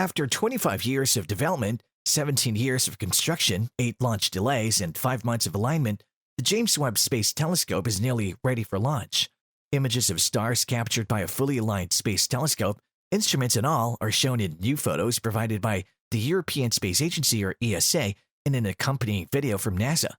After 25 years of development, 17 years of construction, 8 launch delays, and 5 months of alignment, the James Webb Space Telescope is nearly ready for launch. Images of stars captured by a fully aligned space telescope, instruments and all, are shown in new photos provided by the European Space Agency or ESA and an accompanying video from NASA.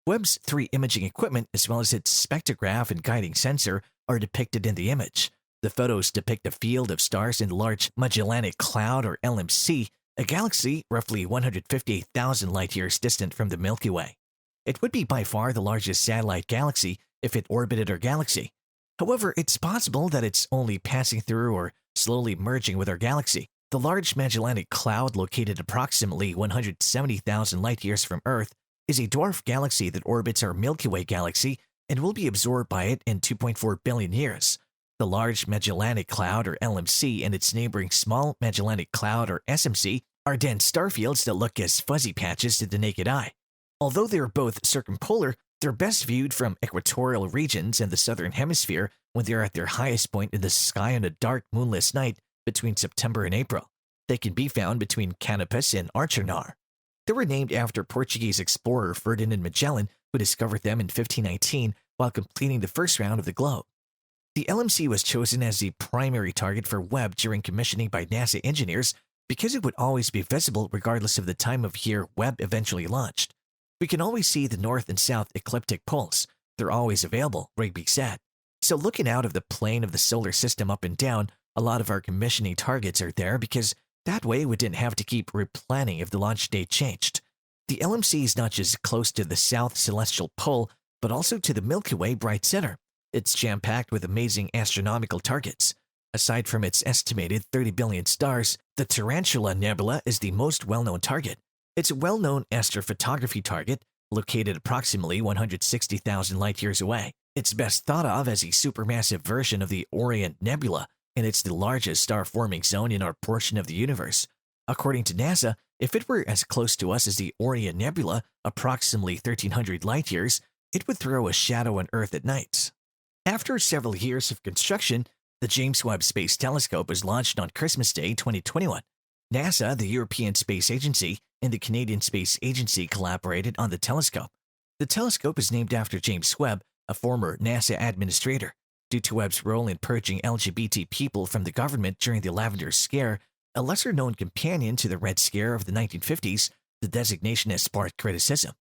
Webb's 3 imaging equipment, as well as its spectrograph and guiding sensor, are depicted in the image. The photos depict a field of stars in the large Magellanic Cloud or LMC, a galaxy roughly 158,000 light-years distant from the Milky Way. It would be by far the largest satellite galaxy if it orbited our galaxy. However, it's possible that it's only passing through or slowly merging with our galaxy. The large Magellanic Cloud, located approximately 170,000 light-years from Earth, is a dwarf galaxy that orbits our Milky Way galaxy and will be absorbed by it in 2.4 billion years. The Large Magellanic Cloud, or LMC, and its neighboring Small Magellanic Cloud, or SMC, are dense starfields that look as fuzzy patches to the naked eye. Although they are both circumpolar, they're best viewed from equatorial regions in the southern hemisphere when they are at their highest point in the sky on a dark, moonless night between September and April. They can be found between Canopus and Archonar. They were named after Portuguese explorer Ferdinand Magellan, who discovered them in 1519 while completing the first round of the globe. The LMC was chosen as the primary target for Webb during commissioning by NASA engineers because it would always be visible regardless of the time of year Webb eventually launched. We can always see the north and south ecliptic poles. They're always available, Rigby said. So looking out of the plane of the solar system up and down, a lot of our commissioning targets are there because that way we didn't have to keep replanning if the launch date changed. The LMC is not just close to the south celestial pole, but also to the Milky Way bright center. It's jam-packed with amazing astronomical targets. Aside from its estimated 30 billion stars, the Tarantula Nebula is the most well-known target. It's a well-known astrophotography target located approximately 160,000 light-years away. It's best thought of as a supermassive version of the Orion Nebula, and it's the largest star-forming zone in our portion of the universe. According to NASA, if it were as close to us as the Orion Nebula, approximately 1,300 light-years, it would throw a shadow on Earth at night. After several years of construction, the James Webb Space Telescope was launched on Christmas Day 2021. NASA, the European Space Agency, and the Canadian Space Agency collaborated on the telescope. The telescope is named after James Webb, a former NASA administrator. Due to Webb's role in purging LGBT people from the government during the Lavender Scare, a lesser-known companion to the Red Scare of the 1950s, the designation has sparked criticism.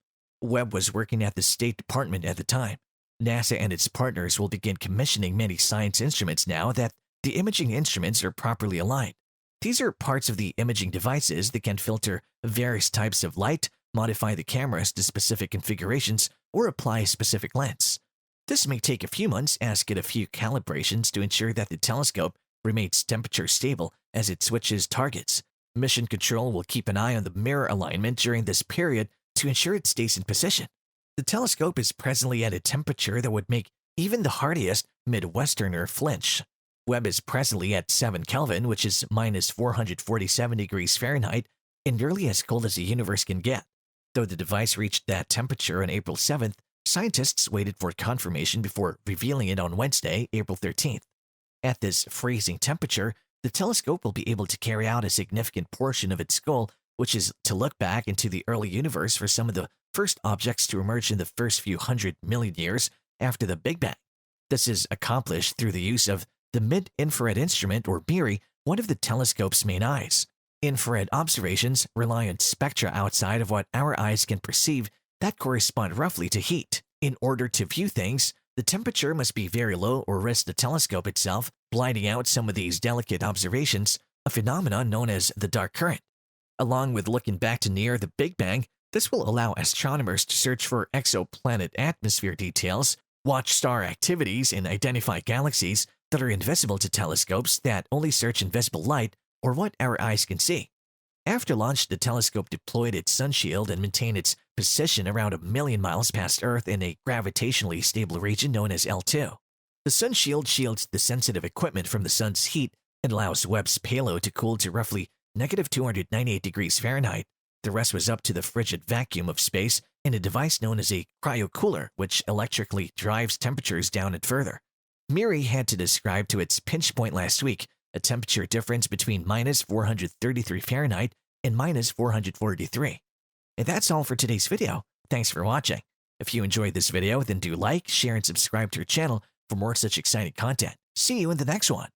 Webb was working at the State Department at the time. NASA and its partners will begin commissioning many science instruments now that the imaging instruments are properly aligned. These are parts of the imaging devices that can filter various types of light, modify the cameras to specific configurations, or apply a specific lens. This may take a few months as get a few calibrations to ensure that the telescope remains temperature stable as it switches targets. Mission Control will keep an eye on the mirror alignment during this period to ensure it stays in position. The telescope is presently at a temperature that would make even the hardiest Midwesterner flinch. Webb is presently at 7 Kelvin, which is minus 447 degrees Fahrenheit, and nearly as cold as the universe can get. Though the device reached that temperature on April 7th, scientists waited for confirmation before revealing it on Wednesday, April 13th. At this freezing temperature, the telescope will be able to carry out a significant portion of its goal, which is to look back into the early universe for some of the first objects to emerge in the first few 100 million years after the Big Bang. This is accomplished through the use of the mid-infrared instrument, or MIRI, one of the telescope's main eyes. Infrared observations rely on spectra outside of what our eyes can perceive that correspond roughly to heat. In order to view things, the temperature must be very low or risk the telescope itself blinding out some of these delicate observations, a phenomenon known as the dark current. Along with looking back to near the Big Bang, this will allow astronomers to search for exoplanet atmosphere details, watch star activities, and identify galaxies that are invisible to telescopes that only search invisible light or what our eyes can see. After launch, the telescope deployed its sunshield and maintained its position around 1 million miles past Earth in a gravitationally stable region known as L2. The sunshield shields the sensitive equipment from the sun's heat and allows Webb's payload to cool to roughly negative 298 degrees Fahrenheit. The rest was up to the frigid vacuum of space in a device known as a cryocooler, which electrically drives temperatures down and further. MIRI had to describe to its pinch point last week a temperature difference between minus 433 Fahrenheit and minus 443. And that's all for today's video. Thanks for watching. If you enjoyed this video, then do like, share, and subscribe to our channel for more such exciting content. See you in the next one.